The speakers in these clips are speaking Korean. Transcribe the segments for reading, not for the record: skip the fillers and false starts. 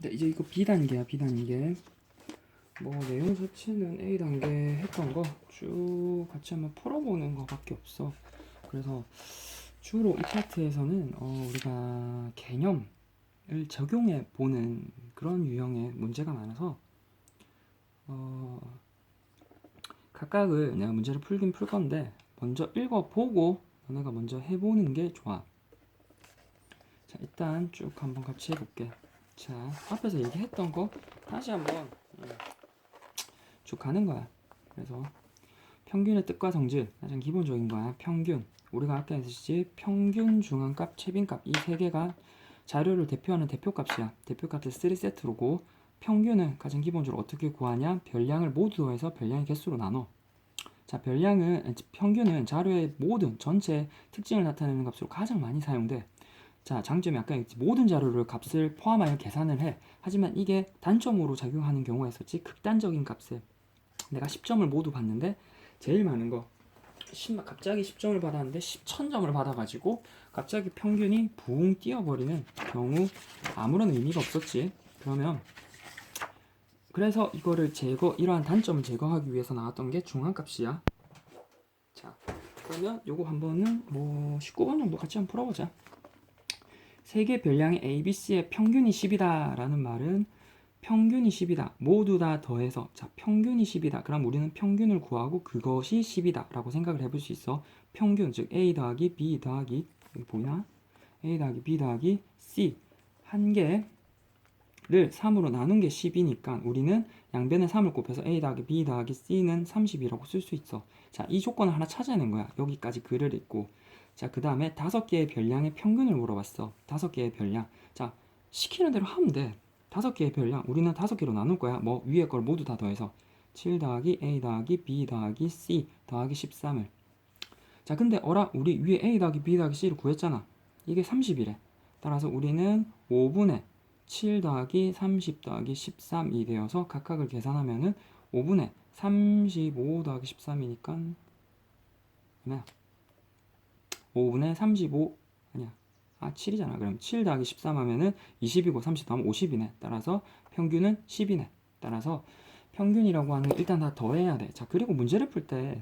네, 이제 이거 B단계야, B단계. 뭐 내용 자체는 A단계 했던 거 쭉 같이 한번 풀어보는 거밖에 없어. 그래서 주로 이 파트에서는 우리가 개념을 적용해 보는 그런 유형의 문제가 많아서 각각을 내가 문제를 풀긴 풀 건데 먼저 읽어보고 너네가 먼저 해보는 게 좋아. 자, 일단 쭉 한번 같이 해볼게. 자, 앞에서 얘기했던 거 다시 한번 쭉 가는 거야. 그래서 평균의 뜻과 성질 가장 기본적인 거야. 평균, 우리가 아까 했듯이 평균, 중앙값, 최빈값 이 세 개가 자료를 대표하는 대표값이야. 대표값을 3세트로고 평균은 가장 기본적으로 어떻게 구하냐? 별량을 모두 더해서 별량의 개수로 나눠. 자, 평균은 자료의 모든 전체 특징을 나타내는 값으로 가장 많이 사용돼. 자, 장점이 아까 했지. 모든 자료를 값을 포함하여 계산을 해. 하지만 이게 단점으로 작용하는 경우가 있었지. 극단적인 값에 내가 10점을 모두 받는데 제일 많은 거 갑자기 10점을 받았는데 10,000점을 받아가지고 갑자기 평균이 붕 뛰어버리는 경우 아무런 의미가 없었지. 그래서 이러한 단점을 제거하기 위해서 나왔던 게 중앙값이야. 자, 그러면 요거 한번은 19번 정도 같이 한번 풀어보자. 세 개 별량의 A, B, C의 평균이 10이다 라는 말은 평균이 10이다. 모두 다 더해서 자, 평균이 10이다. 그럼 우리는 평균을 구하고 그것이 10이다 라고 생각을 해볼 수 있어. 평균, 즉 A 더하기 B 더하기 여기 보이나? A 더하기 B 더하기 C 한 개를 3으로 나눈 게 10이니까 우리는 양변에 3을 곱해서 A 더하기 B 더하기 C는 30이라고 쓸 수 있어. 자, 이 조건을 하나 찾아낸 거야. 여기까지 글을 읽고. 자, 그 다음에 5개의 별량의 평균을 물어봤어. 5개의 별량. 자, 시키는 대로 하면 돼. 5개의 별량. 우리는 5개로 나눌 거야. 뭐 위에 걸 모두 다 더해서 7 더하기 A 더하기 B 더하기 C 더하기 13을. 자, 근데 우리 위에 A 더하기 B 더하기 C를 구했잖아. 이게 30이래. 따라서 우리는 5분의 7 더하기 30 더하기 13이 되어서 각각을 계산하면은 5분의 35 더하기 13이니까 얼마야? 5분의 35 아니야. 7이잖아. 그럼 7 더하기 13 하면은 20이고 30 더하면 50이네. 따라서 평균은 10이네. 따라서 평균이라고 하는 게 일단 다 더해야 돼. 자, 그리고 문제를 풀 때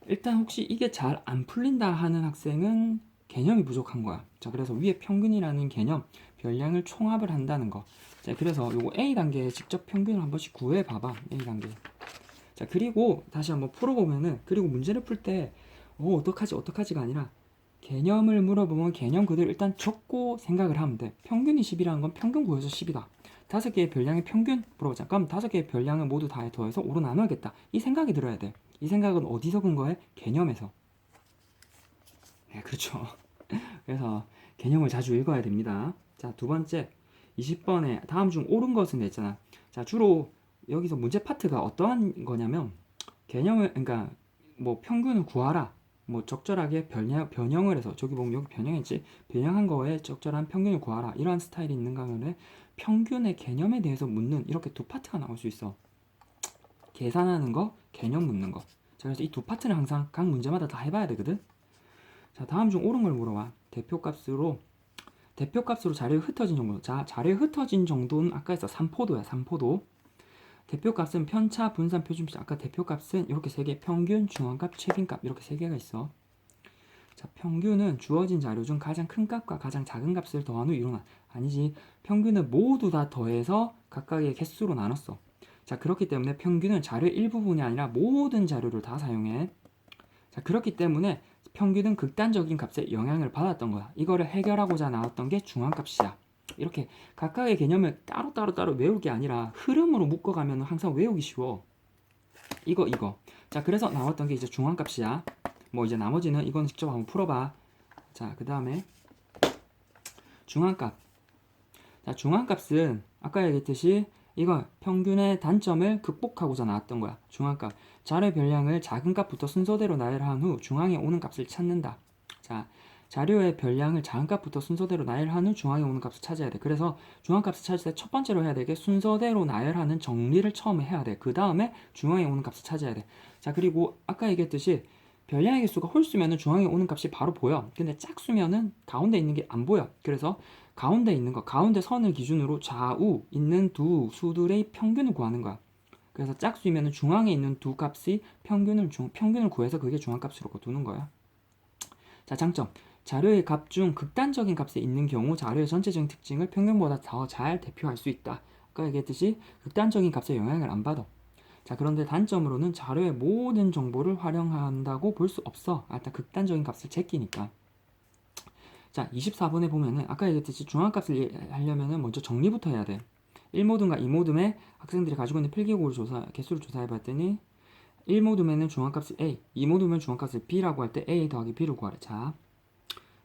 일단 혹시 이게 잘 안 풀린다 하는 학생은 개념이 부족한 거야. 자, 그래서 위에 평균이라는 개념, 별량을 총합을 한다는 거. 자, 그래서 요거 A 단계에 직접 평균을 한 번씩 구해 봐봐. A 단계. 자, 그리고 다시 한번 풀어보면은 그리고 문제를 풀 때 어떡하지가 아니라 개념을 물어보면 개념 그대로 일단 적고 생각을 하면 돼. 평균이 10이라는 건 평균 구해서 10이다. 5개의 별량의 평균 물어보자. 그럼 5개의 별량을 모두 다 더해서 5로 나눠야겠다. 이 생각이 들어야 돼. 이 생각은 어디서 근거해? 개념에서. 네, 그렇죠. 그래서 개념을 자주 읽어야 됩니다. 자, 두 번째 20번에 다음 중 옳은 것은 했잖아. 자, 주로 여기서 문제 파트가 어떠한 거냐면 그러니까 뭐 평균을 구하라. 뭐 적절하게 변형을 해서 저기 보면 여기 변형했지. 변형한 거에 적절한 평균을 구하라. 이러한 스타일이 있는가 하면 평균의 개념에 대해서 묻는 이렇게 두 파트가 나올 수 있어. 계산하는 거, 개념 묻는 거. 자, 그래서 이 두 파트는 항상 각 문제마다 다 해봐야 되거든. 자, 다음 중 옳은 걸 물어봐. 대표값으로 자료에 흩어진 정도. 자, 자료에 흩어진 정도는 아까 했어. 3포도야, 3포도. 대표값은 편차, 분산, 표준값. 아까 대표값은 이렇게 세 개, 평균, 중앙값, 최빈값 이렇게 세 개가 있어. 자, 평균은 주어진 자료 중 가장 큰 값과 가장 작은 값을 더한 후 이루나. 아니지. 평균은 모두 다 더해서 각각의 개수로 나눴어. 자, 그렇기 때문에 평균은 자료의 일부분이 아니라 모든 자료를 다 사용해. 자, 그렇기 때문에 평균은 극단적인 값에 영향을 받았던 거야. 이거를 해결하고자 나왔던 게 중앙값이야. 이렇게 각각의 개념을 따로 외울 게 아니라 흐름으로 묶어가면 항상 외우기 쉬워. 이거. 자, 그래서 나왔던 게 이제 중앙값이야. 뭐 이제 나머지는 이건 직접 한번 풀어봐. 자, 그 다음에 중앙값. 자, 중앙값은 아까 얘기했듯이 이거 평균의 단점을 극복하고자 나왔던 거야. 중앙값. 자료 별량을 작은 값부터 순서대로 나열한 후 중앙에 오는 값을 찾는다. 자, 자료의 별량을 작은 값부터 순서대로 나열한 후 중앙에 오는 값을 찾아야 돼. 그래서 중앙값을 찾을 때 첫 번째로 해야 되게 순서대로 나열하는 정리를 처음에 해야 돼. 그 다음에 중앙에 오는 값을 찾아야 돼. 자, 그리고 아까 얘기했듯이 별량의 개수가 홀수면은 중앙에 오는 값이 바로 보여. 근데 짝수면은 가운데 있는 게 안 보여. 그래서 가운데 있는 거, 가운데 선을 기준으로 좌우 있는 두 수들의 평균을 구하는 거야. 그래서 짝수이면은 중앙에 있는 두 값이 평균을 구해서 그게 중앙값으로 두는 거야. 자, 장점. 자료의 값 중 극단적인 값에 있는 경우 자료의 전체적인 특징을 평균보다 더 잘 대표할 수 있다. 아까 얘기했듯이 극단적인 값에 영향을 안 받아. 자, 그런데 단점으로는 자료의 모든 정보를 활용한다고 볼 수 없어. 일단 극단적인 값을 제끼니까. 자, 24번에 보면은 아까 얘기했듯이 중앙값을 하려면은 먼저 정리부터 해야 돼. 1모듬과 2모듬에 학생들이 가지고 있는 필기구를 개수를 조사해 봤더니 1모듬에는 중앙값을 A, 2모듬에는 중앙값을 B라고 할 때 A 더하기 B를 구하래. 자,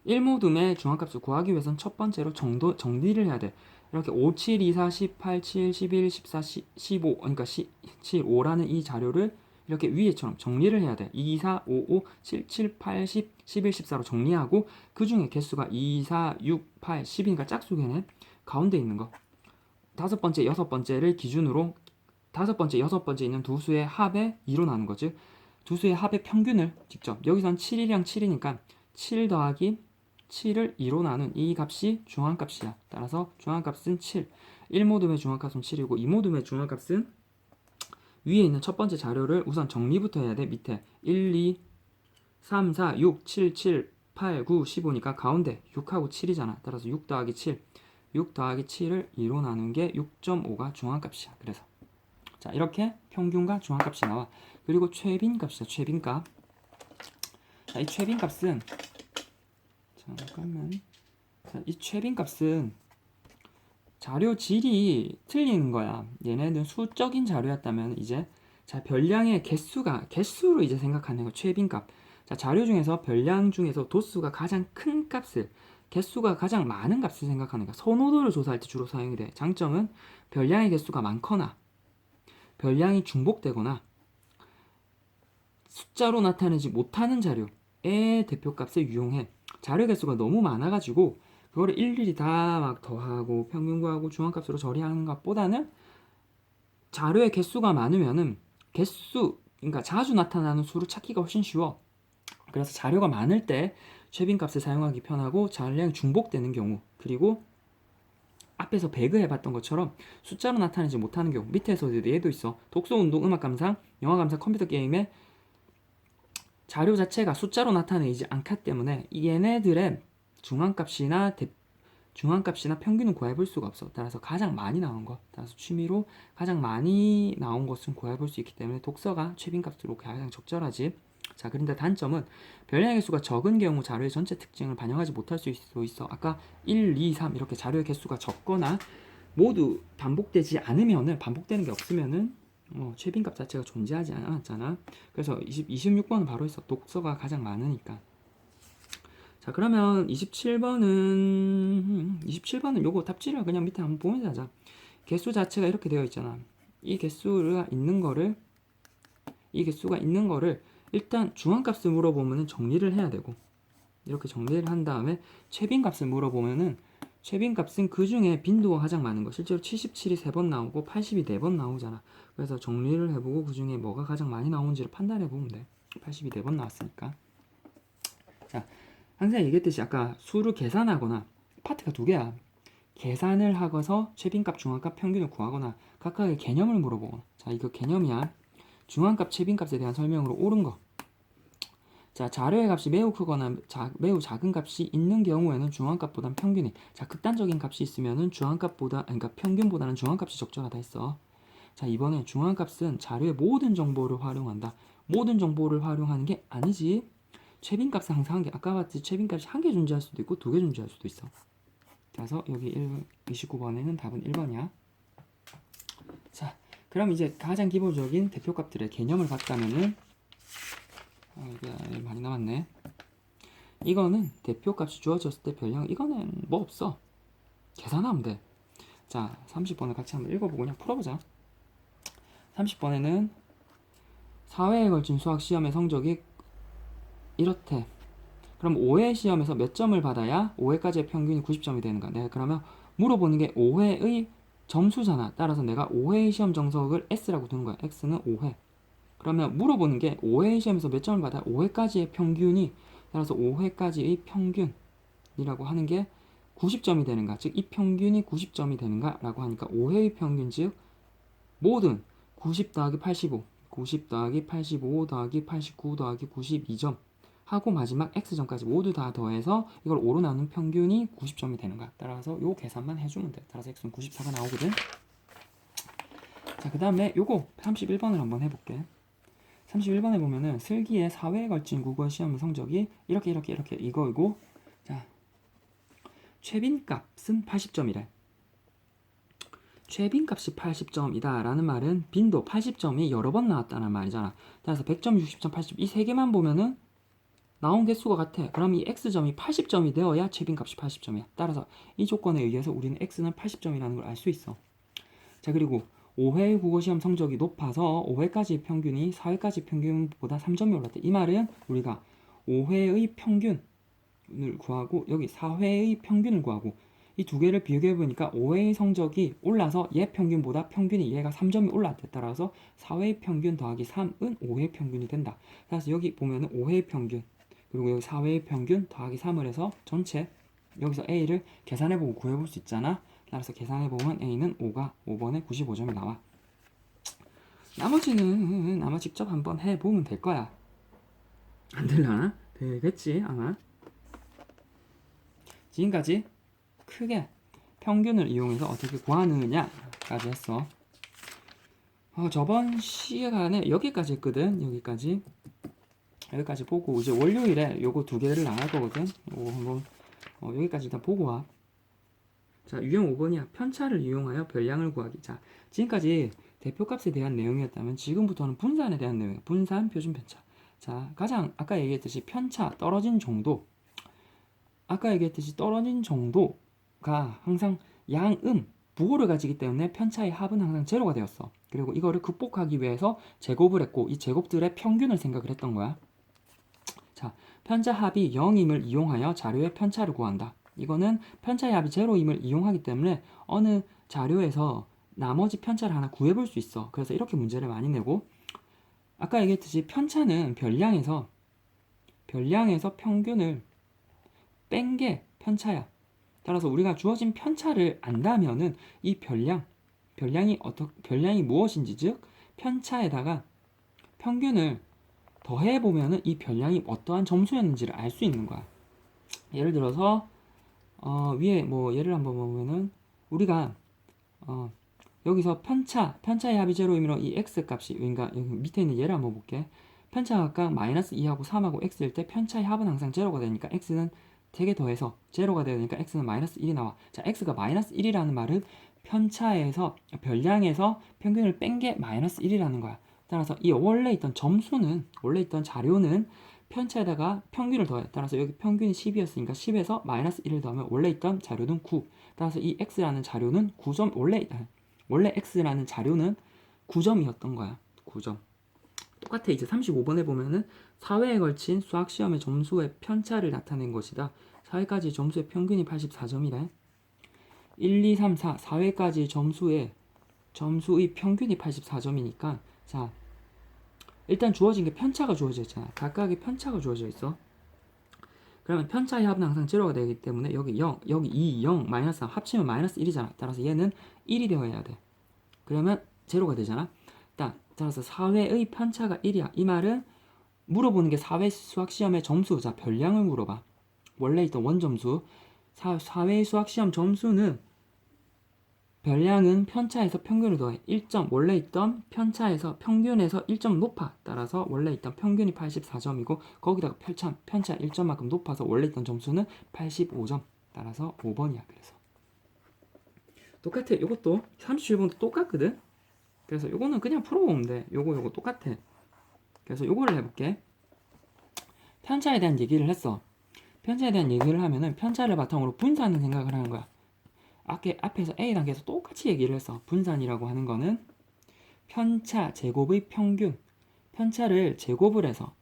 1모듬의 중앙값을 구하기 위해서는 첫 번째로 정리를 해야 돼. 이렇게 5, 7, 2, 4, 18, 7, 11, 14, 15, 그러니까 7, 5라는 이 자료를 이렇게 위에처럼 정리를 해야 돼. 2, 4, 5, 5, 7, 7, 8, 10, 11, 14로 정리하고 그 중에 개수가 2, 4, 6, 8, 10이니까 짝수개는 가운데 있는 거. 다섯 번째, 여섯 번째를 기준으로 다섯 번째, 여섯 번째 있는 두 수의 합의 2로 나눈 거지. 두 수의 합의 평균을 직접 여기선 7이랑 7이니까 7 더하기 7을 2로 나눈 이 값이 중앙값이야. 따라서 중앙값은 7. 1모듬의 중앙값은 7이고 2모듬의 중앙값은 위에 있는 첫 번째 자료를 우선 정리부터 해야 돼. 밑에 1, 2, 3, 4, 6, 7, 7, 8, 9, 15니까 가운데 6하고 7이잖아. 따라서 6 더하기 7. 6 더하기 7을 2로 나눈 게 6.5가 중앙값이야. 그래서 자, 이렇게 평균과 중앙값이 나와. 그리고 최빈값이죠. 최빈값. 자, 이 최빈값은 잠깐만. 자, 이 최빈값은 자료 질이 틀리는 거야. 얘네는 수적인 자료였다면 이제 자, 별량의 개수로 이제 생각하는 거. 최빈값. 자, 자료 중에서 별량 중에서 도수가 가장 큰 값을 개수가 가장 많은 값을 생각하는 거야. 선호도를 조사할 때 주로 사용이 돼. 장점은 별량의 개수가 많거나 별량이 중복되거나 숫자로 나타내지 못하는 자료의 대표값을 이용해. 자료 개수가 너무 많아가지고 그거를 일일이 다 막 더하고 평균 구하고 중앙값으로 처리하는 것보다는 자료의 개수가 많으면은 그러니까 자주 나타나는 수를 찾기가 훨씬 쉬워. 그래서 자료가 많을 때 최빈값을 사용하기 편하고 자료량이 중복되는 경우, 그리고 앞에서 배그 해봤던 것처럼 숫자로 나타내지 못하는 경우, 밑에서도 얘도 있어. 독서, 운동, 음악 감상, 영화 감상, 컴퓨터 게임에 자료 자체가 숫자로 나타내지 않기 때문에 얘네들의 중앙값이나 평균은 구해볼 수가 없어. 따라서 가장 많이 나온 것, 따라서 취미로 가장 많이 나온 것은 구해볼 수 있기 때문에 독서가 최빈값으로 가장 적절하지. 자, 그런데 단점은 별량의 개수가 적은 경우 자료의 전체 특징을 반영하지 못할 수 있어. 아까 1, 2, 3 이렇게 자료의 개수가 적거나 모두 반복되는 게 없으면은 최빈값 자체가 존재하지 않았잖아. 그래서 26번은 바로 있어. 독서가 가장 많으니까. 자, 그러면 27번은 요거 답지를 그냥 밑에 한번 보면서 하자. 개수 자체가 이렇게 되어 있잖아. 이 개수가 있는 거를 일단 중앙값을 물어보면은 정리를 해야 되고, 이렇게 정리를 한 다음에 최빈값을 물어보면은 최빈값은 그 중에 빈도가 가장 많은 거. 실제로 77이 3번 나오고 80이 4번 나오잖아. 그래서 정리를 해보고 그 중에 뭐가 가장 많이 나오는지를 판단해보면 돼. 80이 4번 나왔으니까. 자, 항상 얘기했듯이 아까 수를 계산하거나 파트가 두 개야. 계산을 하고서 최빈값, 중앙값, 평균을 구하거나 각각의 개념을 물어보거나. 자, 이거 개념이야. 중앙값, 최빈값에 대한 설명으로 옳은 거. 자, 자료의 값이 매우 크거나 매우 작은 값이 있는 경우에는 중앙값보다는 평균이. 자, 극단적인 값이 있으면은 그러니까 평균보다는 중앙값이 적절하다 했어. 자, 이번에 중앙값은 자료의 모든 정보를 활용한다. 모든 정보를 활용하는 게 아니지. 최빈값은 항상 한 개. 아까 봤듯이 최빈값이 한 개 존재할 수도 있고 두 개 존재할 수도 있어. 그래서 여기 29번에는 답은 1번이야. 자, 그럼 이제 가장 기본적인 대표값들의 개념을 봤다면은 이게 많이 남았네. 이거는 대표값이 주어졌을 때 별량, 이거는 뭐 없어. 계산하면 돼. 자, 30번을 같이 한번 읽어보고 그냥 풀어보자. 30번에는 4회에 걸친 수학 시험의 성적이 이렇대. 그럼 5회 시험에서 몇 점을 받아야 5회까지의 평균이 90점이 되는가? 내가 그러면 물어보는 게 5회의 점수잖아. 따라서 내가 5회의 시험 정석을 S라고 두는 거야. X는 5회. 그러면 물어보는 게 5회 시험에서 몇 점을 받아요? 5회까지의 평균이, 따라서 5회까지의 평균이라고 하는 게 90점이 되는가, 즉 이 평균이 90점이 되는가 라고 하니까 5회의 평균, 즉 모든 90 더하기 85, 90 더하기 85 더하기 89 더하기 92점 하고 마지막 x점까지 모두 다 더해서 이걸 5로 나눈 평균이 90점이 되는 거야. 따라서 요 계산만 해주면 돼. 따라서 x는 94가 나오거든. 자, 그 다음에 요거 31번을 한번 해볼게. 31번에 보면은 슬기의 4회에 걸친 국어 시험 성적이 이렇게 이거이고, 자, 최빈값은 80점이래. 최빈값이 80점이다 라는 말은 빈도 80점이 여러 번 나왔다는 말이잖아. 따라서 100점, 60점, 80점 이 세 개만 보면은 나온 개수가 같아. 그럼 이 x점이 80점이 되어야 최빈값이 80점이야. 따라서 이 조건에 의해서 우리는 x는 80점이라는 걸 알 수 있어. 자, 그리고 5회 국어시험 성적이 높아서 5회까지 평균이 4회까지 평균보다 3점이 올랐대. 이 말은 우리가 5회의 평균을 구하고 여기 4회의 평균을 구하고 이 두 개를 비교해 보니까 5회의 성적이 올라서 얘 평균보다 평균이 얘가 3점이 올랐대. 따라서 4회의 평균 더하기 3은 5회 평균이 된다. 따라서 여기 보면은 5회의 평균 그리고 여기 4회의 평균 더하기 3을 해서 전체 여기서 A를 계산해보고 구해볼 수 있잖아. 따라서 계산해보면 A는 5가 5번에 95점이 나와. 나머지는 아마 직접 한번 해보면 될 거야. 안 되려나? 되겠지 아마. 지금까지 크게 평균을 이용해서 어떻게 구하느냐까지 했어. 저번 시간에 여기까지 했거든. 여기까지 보고 이제 월요일에 요거 두 개를 안 할 거거든. 요거 한번 여기까지 일단 보고 와. 자, 유형 5번이야. 편차를 이용하여 별량을 구하기. 자, 지금까지 대표값에 대한 내용이었다면 지금부터는 분산에 대한 내용이야. 분산, 표준 편차. 자, 가장 아까 얘기했듯이 편차, 떨어진 정도. 아까 얘기했듯이 떨어진 정도가 항상 양음, 부호를 가지기 때문에 편차의 합은 항상 제로가 되었어. 그리고 이거를 극복하기 위해서 제곱을 했고 이 제곱들의 평균을 생각을 했던 거야. 자, 편차 합이 0임을 이용하여 자료의 편차를 구한다. 이거는 편차의 합이 제로임을 이용하기 때문에 어느 자료에서 나머지 편차를 하나 구해볼 수 있어. 그래서 이렇게 문제를 많이 내고, 아까 얘기했듯이 편차는 별량에서 평균을 뺀 게 편차야. 따라서 우리가 주어진 편차를 안다면은 이 별량이 무엇인지, 즉 편차에다가 평균을 더해보면은 이 별량이 어떠한 점수였는지를 알 수 있는 거야. 예를 들어서 위에 뭐 예를 한번 보면은 우리가 여기서 편차의 합이 제로이므로 이 x 값이, 그러니까 여기 밑에 있는 예를 한번 볼게. 편차가 각각 마이너스 2하고 3하고 x일 때 편차의 합은 항상 제로가 되니까 x는 되게 더해서 제로가 되니까 x는 마이너스 1이 나와. 자, x가 마이너스 1이라는 말은 편차에서 별량에서 평균을 뺀 게 마이너스 1이라는 거야. 따라서 이 원래 있던 자료는 편차에다가 평균을 더해. 따라서 여기 평균이 10이었으니까 10에서 마이너스 1을 더하면 원래 있던 자료는 9. 따라서 이 x라는 자료는 9점, 원래 x라는 자료는 9점이었던 거야. 9점. 똑같아. 이제 35번에 보면은 4회에 걸친 수학시험의 점수의 편차를 나타낸 것이다. 4회까지 점수의 평균이 84점이래. 1, 2, 3, 4, 4회까지 점수의 평균이 84점이니까, 자, 일단 주어진 게 편차가 주어져 있잖아. 각각의 편차가 주어져 있어. 그러면 편차의 합은 항상 제로가 되기 때문에 여기 0, 여기 2, 0, 마이너스 3 합치면 마이너스 1이잖아. 따라서 얘는 1이 되어야 돼. 그러면 제로가 되잖아. 따라서 4회의 편차가 1이야. 이 말은 물어보는 게 4회 수학시험의 점수. 자, 별량을 물어봐. 원래 있던 원점수. 4회 수학시험 점수는 별량은 편차에서 평균을 더해 1점, 원래 있던 편차에서 평균에서 1점 높아. 따라서 원래 있던 평균이 84점이고 거기다가 편차 1점만큼 높아서 원래 있던 점수는 85점. 따라서 5번이야. 그래서 똑같아. 이것도 37번도 똑같거든. 그래서 요거는 그냥 풀어보면 돼. 요거 똑같아. 그래서 요거를 해볼게. 편차에 대한 얘기를 했어. 편차에 대한 얘기를 하면은 편차를 바탕으로 분산을 생각을 하는 거야. 앞에서 A 단계에서 똑같이 얘기를 했어. 분산이라고 하는 거는 편차 제곱의 평균. 편차를 제곱을 해서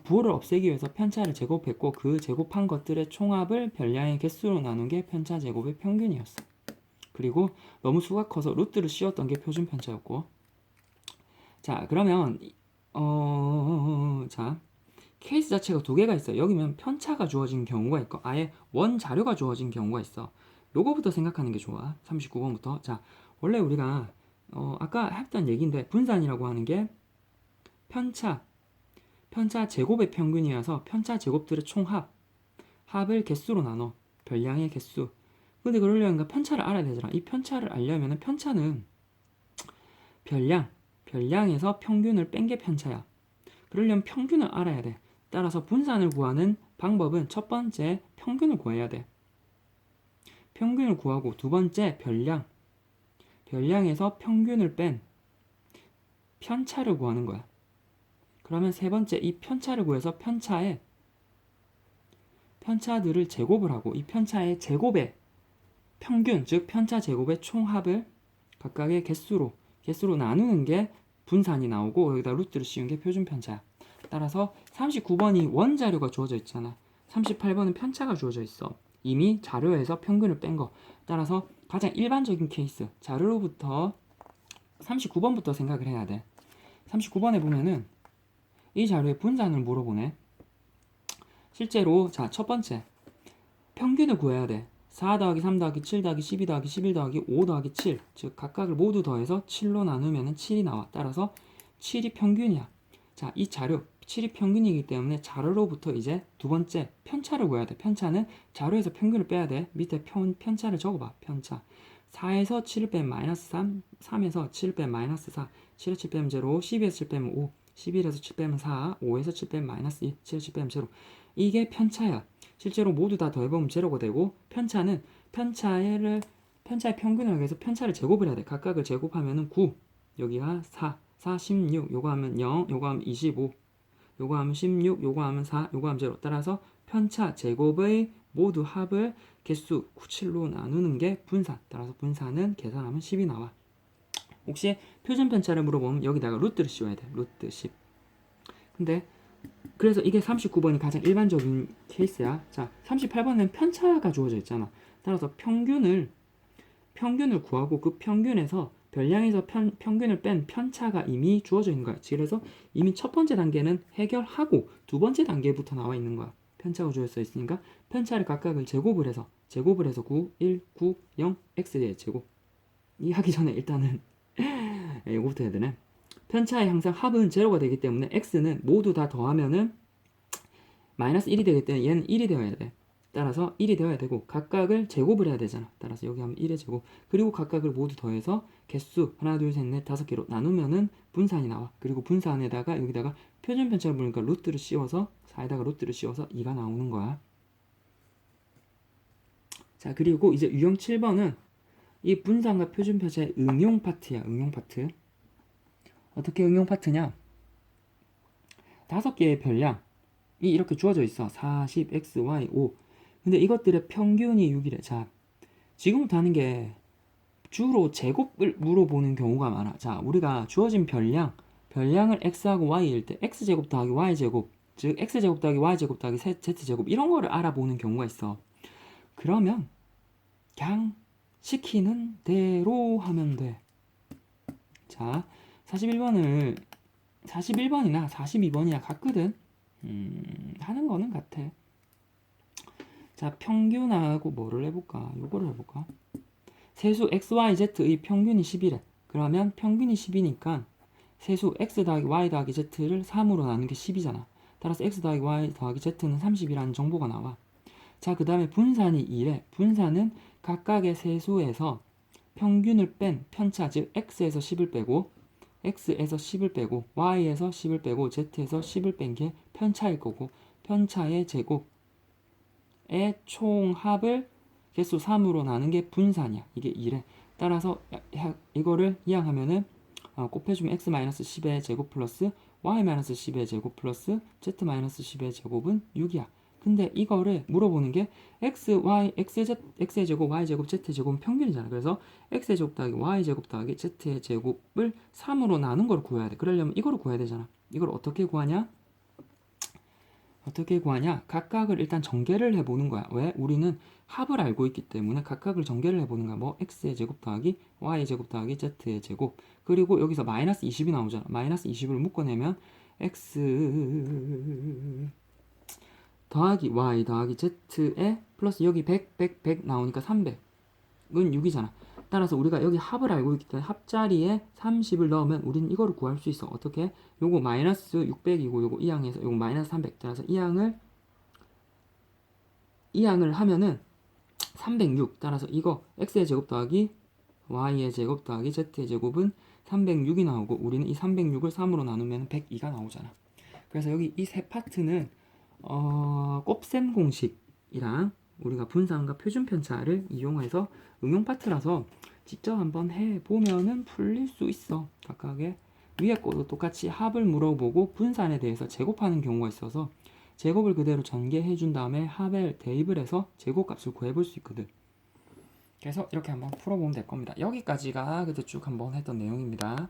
부호를 없애기 위해서 편차를 제곱했고 그 제곱한 것들의 총합을 별량의 개수로 나눈 게 편차 제곱의 평균이었어. 그리고 너무 수가 커서 루트를 씌웠던 게 표준 편차였고, 자, 그러면 자, 케이스 자체가 두 개가 있어. 여기면 편차가 주어진 경우가 있고 아예 원 자료가 주어진 경우가 있어. 요거부터 생각하는 게 좋아. 39번부터. 자, 원래 우리가 아까 했던 얘기인데 분산이라고 하는 게 편차 제곱의 평균이어서 편차 제곱들의 총합, 합을 개수로 나눠. 별량의 개수. 근데 그러려니까 편차를 알아야 되잖아. 이 편차를 알려면 편차는 별량에서 평균을 뺀 게 편차야. 그러려면 평균을 알아야 돼. 따라서 분산을 구하는 방법은 첫 번째 평균을 구해야 돼. 평균을 구하고 두 번째 별량에서 평균을 뺀 편차를 구하는 거야. 그러면 세 번째 이 편차를 구해서 편차들을 제곱을 하고 이 편차의 제곱의 평균, 즉 편차 제곱의 총합을 각각의 개수로 나누는 게 분산이 나오고 여기다 루트를 씌운 게 표준 편차야. 따라서 39번이 원 자료가 주어져 있잖아. 38번은 편차가 주어져 있어. 이미 자료에서 평균을 뺀 거. 따라서 가장 일반적인 케이스 자료로부터 39번부터 생각을 해야 돼. 39번에 보면은 이 자료의 분산을 물어보네. 실제로 자, 첫 번째 평균을 구해야 돼. 4 더하기 3 더하기 7 더하기 12 더하기 11 더하기 5 더하기 7, 즉 각각을 모두 더해서 7로 나누면 7이 나와. 따라서 7이 평균이야. 자, 이 자료 7이 평균이기 때문에 자료로부터 이제 두 번째 편차를 구해야 돼. 편차는 자료에서 평균을 빼야 돼. 밑에 편차를 적어봐. 편차 4에서 7을 빼면 마이너스 3, 3에서 7을 빼면 마이너스 4, 7에서 7 빼면 0, 12에서 7 빼면 5, 11에서 7 빼면 4, 5에서 7 빼면 마이너스 2, 7에서 7 빼면 0. 이게 편차야. 실제로 모두 다 더해보면 제로가 되고, 편차는 편차의 평균을 위해서 편차를 제곱을 해야 돼. 각각을 제곱하면은 9, 여기가 4, 4, 16, 요거 하면 0, 요거 하면 25, 요거 하면 16, 요거 하면 4, 요거 하면 0. 따라서 편차 제곱의 모두 합을 개수 97로 나누는 게 분산. 따라서 분산은 계산하면 10이 나와. 혹시 표준 편차를 물어보면 여기다가 루트를 씌워야 돼. 루트 10. 근데 그래서 이게 39번이 가장 일반적인 케이스야. 자, 38번은 편차가 주어져 있잖아. 따라서 평균을 구하고 그 평균에서 별량에서 평균을 뺀 편차가 이미 주어져 있는 거야. 그래서 이미 첫 번째 단계는 해결하고 두 번째 단계부터 나와 있는 거야. 편차가 주어져 있으니까 편차를 각각을 제곱을 해서 9, 1, 9, 0, x의 제곱. 이 하기 전에 일단은 이거부터 해야 되네. 편차의 항상 합은 제로가 되기 때문에 x는 모두 다 더하면은 마이너스 1이 되기 때문에 얘는 1이 되어야 돼. 따라서 1이 되어야 되고 각각을 제곱을 해야 되잖아. 따라서 여기 하면 1의 제곱. 그리고 각각을 모두 더해서 개수 하나, 둘, 셋, 넷, 5개로 나누면은 분산이 나와. 그리고 분산에다가 여기다가 표준 편차를 보니까 루트를 씌워서 4에다가 루트를 씌워서 2가 나오는 거야. 자, 그리고 이제 유형 7번은 이 분산과 표준 편차의 응용 파트야. 응용 파트. 어떻게 응용 파트냐? 5개의 별량이 이렇게 주어져 있어. 40, x, y, 5. 근데 이것들의 평균이 6이래. 자, 지금부터 하는 게 주로 제곱을 물어보는 경우가 많아. 자, 우리가 주어진 별량을 x하고 y일 때 x제곱 더하기 y제곱, 즉 x제곱 더하기 y제곱 더하기 z제곱 이런 거를 알아보는 경우가 있어. 그러면 그냥 시키는 대로 하면 돼. 자, 41번이나 42번이나 같거든. 하는 거는 같아. 자, 평균하고 뭐를 해볼까? 요거를 해볼까? 세수 x, y, z의 평균이 10이래. 그러면 평균이 10이니까 세수 x 더하기 y 더하기 z를 3으로 나누는 게 10이잖아. 따라서 x 더하기 y 더하기 z는 30이라는 정보가 나와. 자, 그 다음에 분산이 2래. 분산은 각각의 세수에서 평균을 뺀 편차, 즉 x에서 10을 빼고 y에서 10을 빼고 z에서 10을 뺀 게 편차일 거고, 편차의 제곱의 총합을 개수 3으로 나눈 게 분산이야. 이게 2래. 따라서 이거를 이항하면은 곱해주면 x-10의 제곱 플러스 y-10의 제곱 플러스 z-10의 제곱은 6이야. 근데 이거를 물어보는 게 x의 제곱, y 제곱, z 제곱은 평균이잖아. 그래서 x의 제곱 더하기 y 제곱 더하기 z의 제곱을 3으로 나눈 걸 구해야 돼. 그러려면 이거를 구해야 되잖아. 이걸 어떻게 구하냐? 각각을 일단 전개를 해보는 거야. 왜? 우리는 합을 알고 있기 때문에 각각을 전개를 해보는 거야. 뭐 x의 제곱 더하기 y의 제곱 더하기 z의 제곱. 그리고 여기서 마이너스 20이 나오잖아. 마이너스 20을 묶어내면 x 더하기 y 더하기 z에 플러스 여기 100 나오니까 300은 6이잖아. 따라서 우리가 여기 합을 알고 있기 때문에 합자리에 30을 넣으면 우리는 이거를 구할 수 있어. 어떻게? 요거 마이너스 600이고 요거 이 항에서 요거 마이너스 300. 따라서 이 항을 하면은 306. 따라서 이거 x의 제곱 더하기 y의 제곱 더하기 z의 제곱은 306이 나오고 우리는 이 306을 3으로 나누면 102가 나오잖아. 그래서 여기 이 세 파트는 곱셈 공식이랑 우리가 분산과 표준 편차를 이용해서 응용 파트라서 직접 한번 해보면은 풀릴 수 있어. 각각의 위에 거도 똑같이 합을 물어보고 분산에 대해서 제곱하는 경우가 있어서 제곱을 그대로 전개해 준 다음에 합을 대입을 해서 제곱값을 구해볼 수 있거든. 그래서 이렇게 한번 풀어보면 될 겁니다. 여기까지가 그때 쭉 한번 했던 내용입니다.